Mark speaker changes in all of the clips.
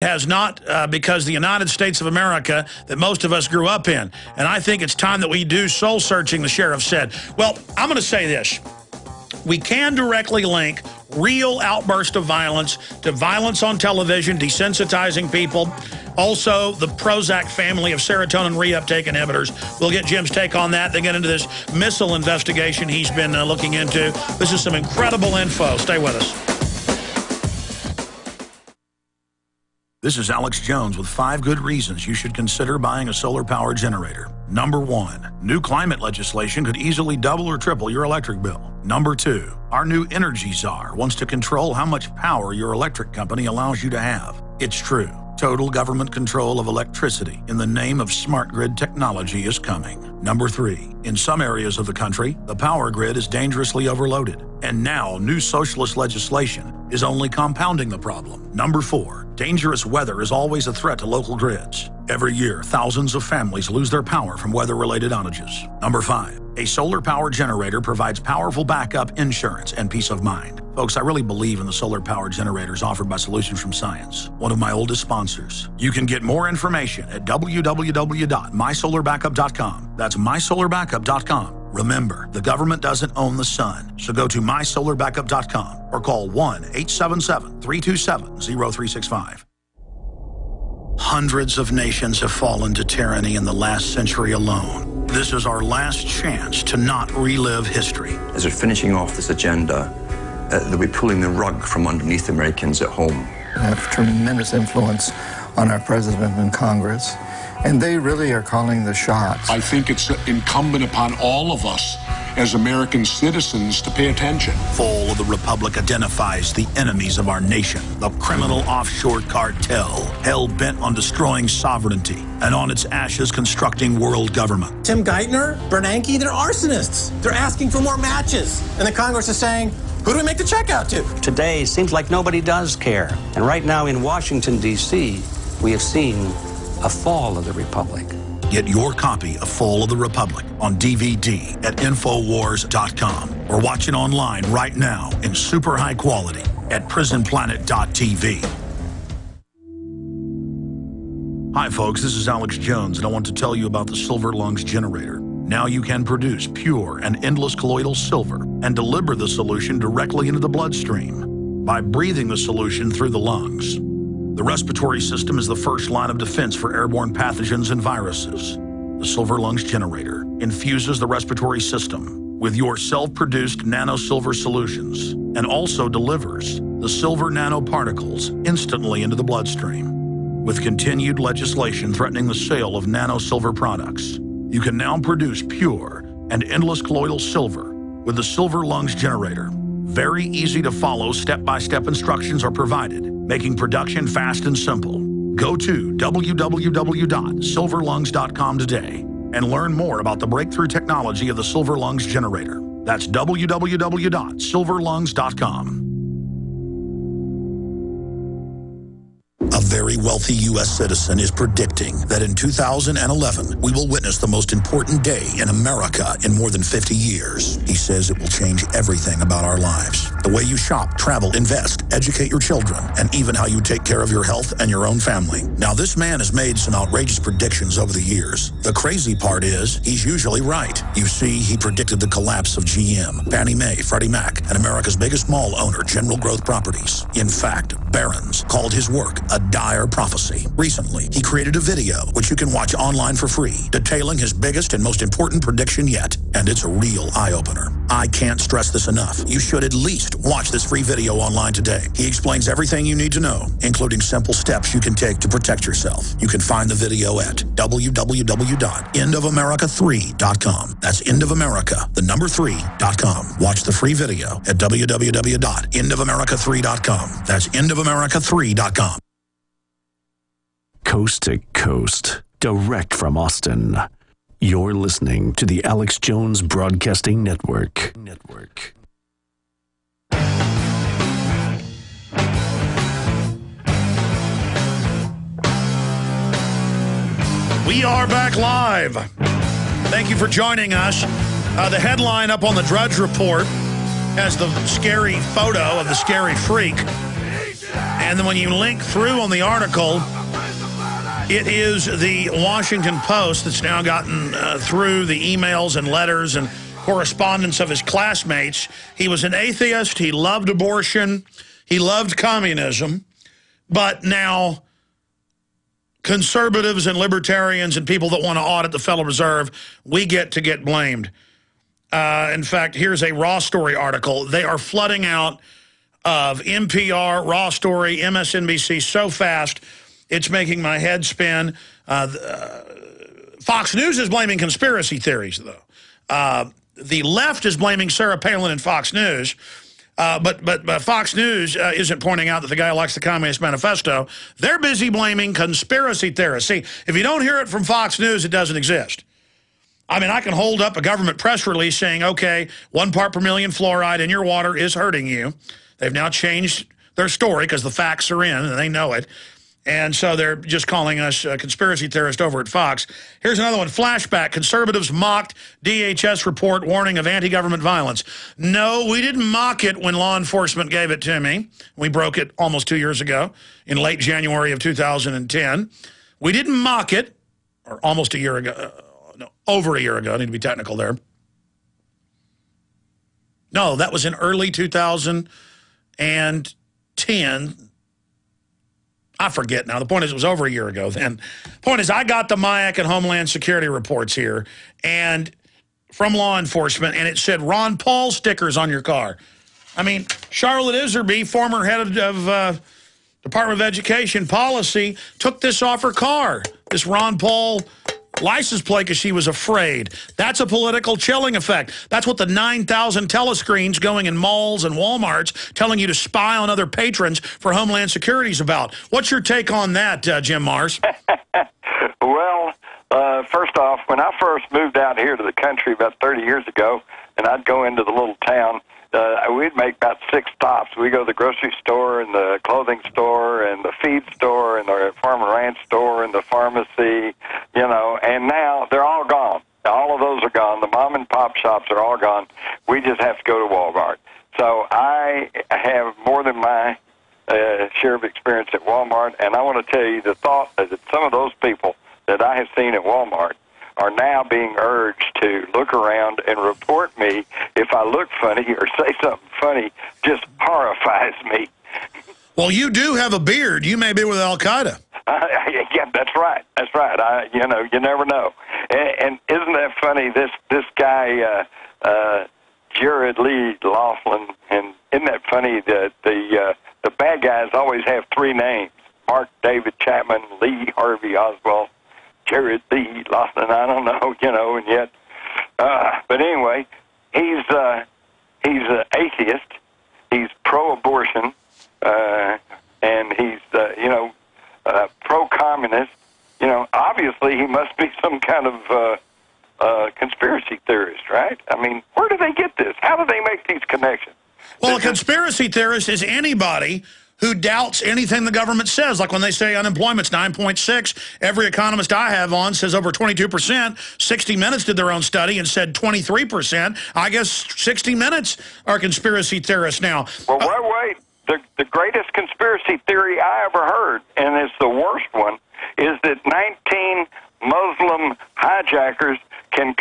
Speaker 1: has not because the United States of America that most of us grew up in. And I think it's time that we do soul searching, the sheriff said. Well, I'm going to say this. We can directly link real outburst of violence to violence on television, desensitizing people. Also, the Prozac family of serotonin reuptake inhibitors. We'll get Jim's take on that. They get into this missile investigation he's been looking into. This is some incredible info. Stay with us. This is Alex Jones with 5 good reasons you should consider buying a solar power generator. Number 1, new climate legislation could easily double or triple your electric bill. Number 2, our new energy czar wants to control how much power your electric company allows you to have. It's true. Total government control of electricity in the name of smart grid technology is coming. Number 3, in some areas of the country, the power grid is dangerously overloaded. And now, new socialist legislation is only compounding the problem. Number 4, dangerous weather is always a threat to local grids. Every year, thousands of families lose their power from weather-related outages. Number 5, a solar power generator provides powerful backup insurance and peace of mind. Folks, I really believe in the solar power generators offered by Solutions from Science, one of my oldest sponsors. You can get more information at www.mysolarbackup.com. That's mysolarbackup.com. Remember, the government doesn't own the sun, so go to mysolarbackup.com or call 1-877-327-0365. Hundreds of nations have fallen to tyranny in the last century alone. This is our last chance to not relive history.
Speaker 2: As we're finishing off this agenda, they'll be pulling the rug from underneath Americans at home.
Speaker 3: They have tremendous influence on our president and Congress, and they really are calling the shots.
Speaker 4: I think it's incumbent upon all of us as American citizens to pay attention.
Speaker 1: Fall of the Republic identifies the enemies of our nation, the criminal offshore cartel, hell-bent on destroying sovereignty and on its ashes constructing world government.
Speaker 5: Tim Geithner, Bernanke, they're arsonists. They're asking for more matches. And the Congress is saying, who do we make the check out to?
Speaker 6: Today seems like nobody does care. And right now in Washington, D.C., we have seen a fall of the Republic.
Speaker 1: Get your copy of Fall of the Republic on DVD at Infowars.com or watch it online right now in super high quality at prisonplanet.tv. Hi folks, this is Alex Jones and I want to tell you about the Silver Lungs generator. Now you can produce pure and endless colloidal silver and deliver the solution directly into the bloodstream by breathing the solution through the lungs. The respiratory system is the first line of defense for airborne pathogens and viruses. The Silver Lungs generator infuses the respiratory system with your self-produced nano-silver solutions and also delivers the silver nanoparticles instantly into the bloodstream. With continued legislation threatening the sale of nano-silver products, you can now produce pure and endless colloidal silver with the Silver Lungs generator. Very easy to follow step-by-step instructions are provided, making production fast and simple. Go to www.silverlungs.com today and learn more about the breakthrough technology of the Silver Lungs generator. That's www.silverlungs.com. A very wealthy U.S. citizen is predicting that in 2011, we will witness the most important day in America in more than 50 years. He says it will change everything about our lives. The way you shop, travel, invest, educate your children, and even how you take care of your health and your own family. Now, this man has made some outrageous predictions over the years. The crazy part is, he's usually right. You see, he predicted the collapse of GM, Fannie Mae, Freddie Mac, and America's biggest mall owner, General Growth Properties. In fact, Barron's called his work a dire prophecy. Recently, he created a video, which you can watch online for free, detailing his biggest and most important prediction yet. And it's a real eye-opener. I can't stress this enough. You should at least watch this free video online today. He explains everything you need to know, including simple steps you can take to protect yourself. You can find the video at www.endofamerica3.com. That's endofamerica, the number 3.com. Watch the free video at www.endofamerica3.com. That's endofamerica3.com.
Speaker 7: Coast to coast, direct from Austin. You're listening to the Alex Jones Broadcasting Network.
Speaker 1: We are back live. Thank you for joining us. The headline up on the Drudge Report has the scary photo of the scary freak. And then when you link through on the article, it is the Washington Post that's now gotten through the emails and letters and correspondence of his classmates. He was an atheist. He loved abortion. He loved communism. But now conservatives and libertarians and people that want to audit the Federal Reserve, we get to get blamed. In fact, here's a Raw Story article. They are flooding out of NPR, Raw Story, MSNBC so fast, it's making my head spin. Fox News is blaming conspiracy theories, though. The left is blaming Sarah Palin and Fox News. But Fox News isn't pointing out that the guy likes the Communist Manifesto. They're busy blaming conspiracy theorists. See, if you don't hear it from Fox News, it doesn't exist. I mean, I can hold up a government press release saying, okay, 1 part per million fluoride in your water is hurting you. They've now changed their story because the facts are in and they know it. And so they're just calling us conspiracy theorists over at Fox. Here's another one. Flashback. Conservatives mocked DHS report warning of anti-government violence. No, we didn't mock it when law enforcement gave it to me. We broke it almost 2 years ago in late January of 2010. We didn't mock it, or almost a year ago. No, over a year ago. I need to be technical there. No, that was in early 2010. I forget now. The point is, it was over a year ago then. Point is, I got the MIAC and Homeland Security reports here and from law enforcement, and it said Ron Paul stickers on your car. I mean, Charlotte Iserby, former head of Department of Education policy, took this off her car, this Ron Paul license plate, because she was afraid. That's a political chilling effect. That's what the 9,000 telescreens going in malls and Walmarts telling you to spy on other patrons for Homeland Security is about. What's your take on that, Jim Mars?
Speaker 8: Well, first off, when I first moved out here to the country about 30 years ago, and I'd go into the little town, we'd make about 6 stops. We'd go to the grocery store and the clothing store and the feed store and the farm and ranch store and the pharmacy, you know, and now they're all gone. All of those are gone. The mom and pop shops are all gone. We just have to go to Walmart. So I have more than my share of experience at Walmart, and I want to tell you the thought that some of those people that I have seen at Walmart are now being urged to look around and report me if I look funny or say something funny. Just horrifies me.
Speaker 1: Well, you do have a beard. You may be with Al-Qaeda.
Speaker 8: Yeah, that's right. That's right. You know, you never know. And isn't that funny? This guy, Jared Lee Laughlin, and isn't that funny that the bad guys always have 3 names: Mark David Chapman, Lee Harvey Oswald, Jared Lee Laughlin. I don't know, you know, and yet, but anyway, he's an atheist. He's pro-abortion, and he's pro-communist. You know, obviously he must be some kind of conspiracy theorist, right? I mean, where do they get this? How do they make these connections?
Speaker 1: Well, a conspiracy theorist is anybody who doubts anything the government says. Like when they say unemployment's 9.6, every economist I have on says over 22%. 60 Minutes did their own study and said 23%. I guess 60 Minutes are conspiracy theorists now.
Speaker 8: Well, wait. The greatest conspiracy theory I ever heard, and it's the worst one, is that 19 Muslim hijackers can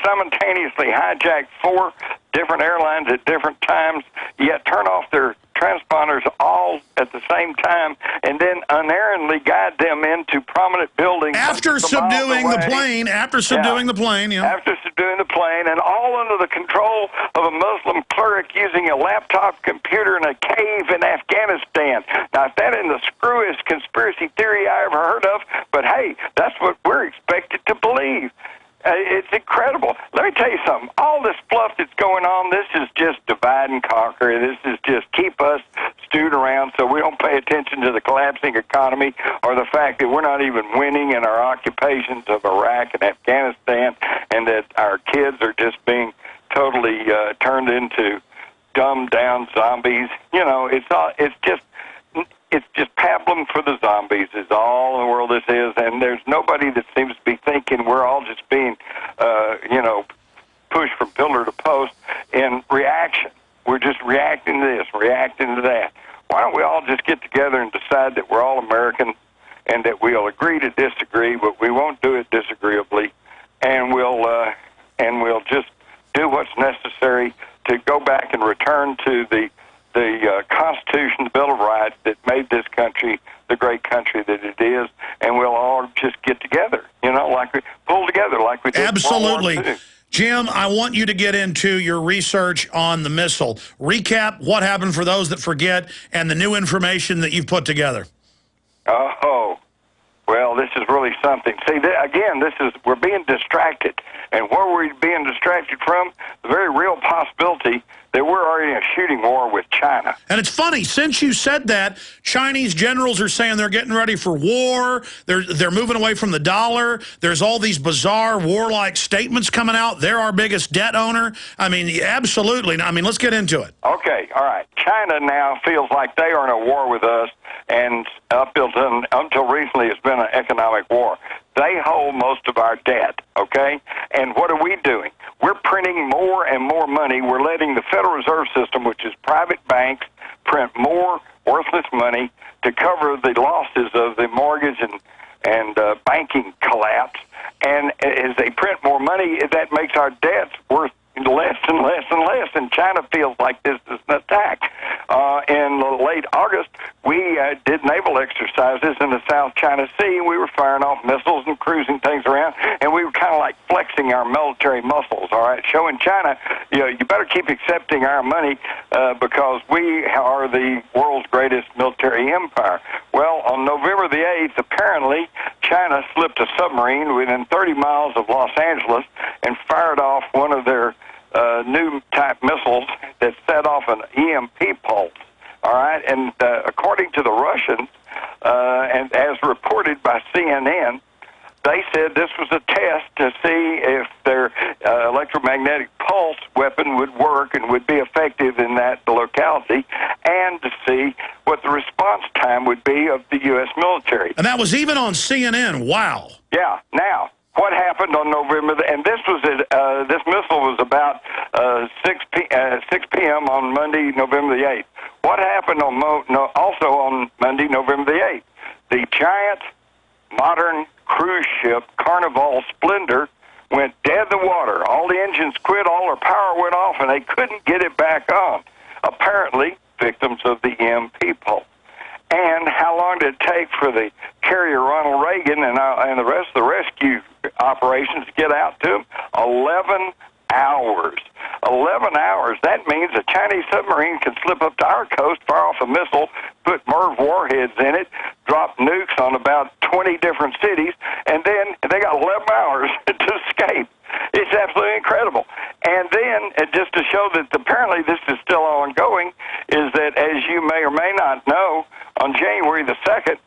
Speaker 8: simultaneously hijack 4 different airlines at different times, yet turn off their transponders all at the same time, and then unerringly guide them into prominent buildings.
Speaker 1: After subduing the plane, After subduing the plane,
Speaker 8: and all under the control of a Muslim cleric using a laptop computer in a cave in Afghanistan. Now, if that isn't the screwiest conspiracy theory I ever heard of, but hey, that's what we're expected to believe. It's incredible. Let me tell you something. All this fluff that's going on, this is just divide and conquer. This is just keep us stewed around so we don't pay attention to the collapsing economy or the fact that we're not even winning in our occupations of Iraq and Afghanistan, and that our kids are just being totally turned into dumbed-down zombies. You know, it's just pablum for the zombies is all in the world this is, and there's nobody that seems to be thinking we're all just being, pushed from pillar to post in reaction. We're just reacting to this, reacting to that. Why don't we all just get together and that we're all Americans and that we'll agree to disagree, but we won't do it disagreeably, and we'll just do what's necessary to go back and return to the Constitution, the Bill of Rights that made this country the great country that it is, and we'll all just get together, like we pull together like we did.
Speaker 1: Absolutely.
Speaker 8: World War II.
Speaker 1: Jim, I want you to get into your research on the missile. Recap what happened for those that forget and the new information that you've put together.
Speaker 8: Oh, well, this is really something. See, again, we're being distracted. And where we're being distracted from, the very real possibility that we're already in a shooting war with China.
Speaker 1: And it's funny, since you said that, Chinese generals are saying they're getting ready for war. They're moving away from the dollar. There's all these bizarre warlike statements coming out. They're our biggest debt owner. I mean, absolutely. I mean, let's get into it.
Speaker 8: Okay, all right. China now feels like they are in a war with us, and until recently it's been an economic war. They hold most of our debt, okay? And what are we doing? We're printing more and more money. We're letting the Federal Reserve System, which is private banks, print more worthless money to cover the losses of the mortgage and banking collapse. And as they print more money, that makes our debts worth less and less and less, and China feels like this is an attack. In late August, we did naval exercises in the South China Sea, and we were firing off missiles and cruising things around, and we were kind of like flexing our military muscles, all right, showing China, you better keep accepting our money because we are the world's greatest military empire. Well, on November the 8th, apparently, China slipped a submarine within 30 miles of Los Angeles and fired off one of their new type missiles that set off an EMP pulse. All right, and according to the Russians, and as reported by CNN, they said this was a test to see if their electromagnetic pulse weapon would work and would be effective in that locality, and to see what the response time would be of the U.S. military.
Speaker 1: And that was even on CNN. Wow.
Speaker 8: Yeah. Now, what happened on November? And this missile was about 6 p.m. on Monday, November the 8th. What happened also on Monday, November the 8th? The giant modern cruise ship Carnival Splendor went dead in the water. All the engines quit, all their power went off, and they couldn't get it back on. Apparently, victims of the EMP pulse. And how long did it take for the carrier Ronald Reagan and the rest of the rescue operations to get out to them? 11 hours. 11 hours. That means a Chinese submarine can slip up to our coast, fire off a missile, put MIRV warheads in it, drop nukes on about 20 different cities, and then they got 11 hours to escape. It's absolutely incredible. And then, just to show that apparently this is still ongoing, is that, as you may or may not know, on January the 2nd,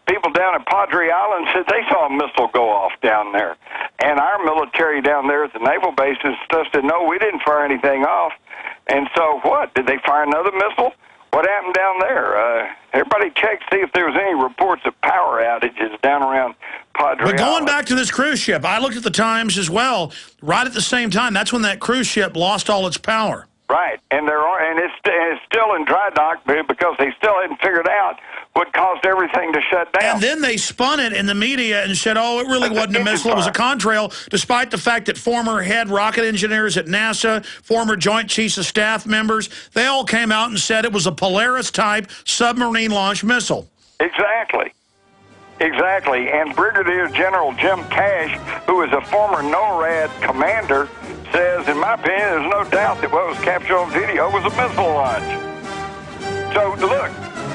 Speaker 8: people down at Padre Island said they saw a missile go off down there. And our military down there at the naval base and stuff said, no, we didn't fire anything off. And so what? Did they fire another missile? What happened down there? Everybody checked to see if there was any reports of power outages down around Padre Island.
Speaker 1: But going back to this cruise ship, I looked at the Times as well. Right at the same time, that's when that cruise ship lost all its power.
Speaker 8: Right, and it's still in dry dock because they still hadn't figured out what caused everything to shut down.
Speaker 1: And then they spun it in the media and said, oh, it really wasn't a missile, it was a contrail, despite the fact that former head rocket engineers at NASA, former Joint Chiefs of Staff members, they all came out and said it was a Polaris-type submarine-launched missile.
Speaker 8: Exactly. Exactly, and Brigadier General Jim Cash, who is a former NORAD commander, says, in my opinion, there's no doubt that what was captured on video was a missile launch. So look,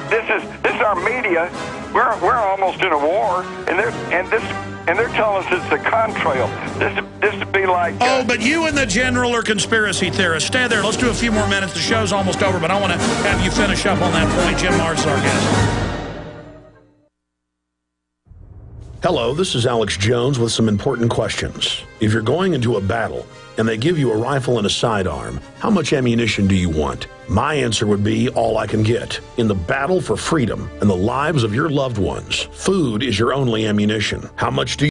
Speaker 8: this is our media. We're almost in a war, and they're telling us it's a contrail. This would be like.
Speaker 1: Oh, but you and the general are conspiracy theorists. Stay there. Let's do a few more minutes. The show's almost over, but I want to have you finish up on that point. Jim Marrs is our guest.
Speaker 7: Hello, this is Alex Jones with some important questions. If you're going into a battle and they give you a rifle and a sidearm, how much ammunition do you want? My answer would be all I can get. In the battle for freedom and the lives of your loved ones, food is your only ammunition. How much do you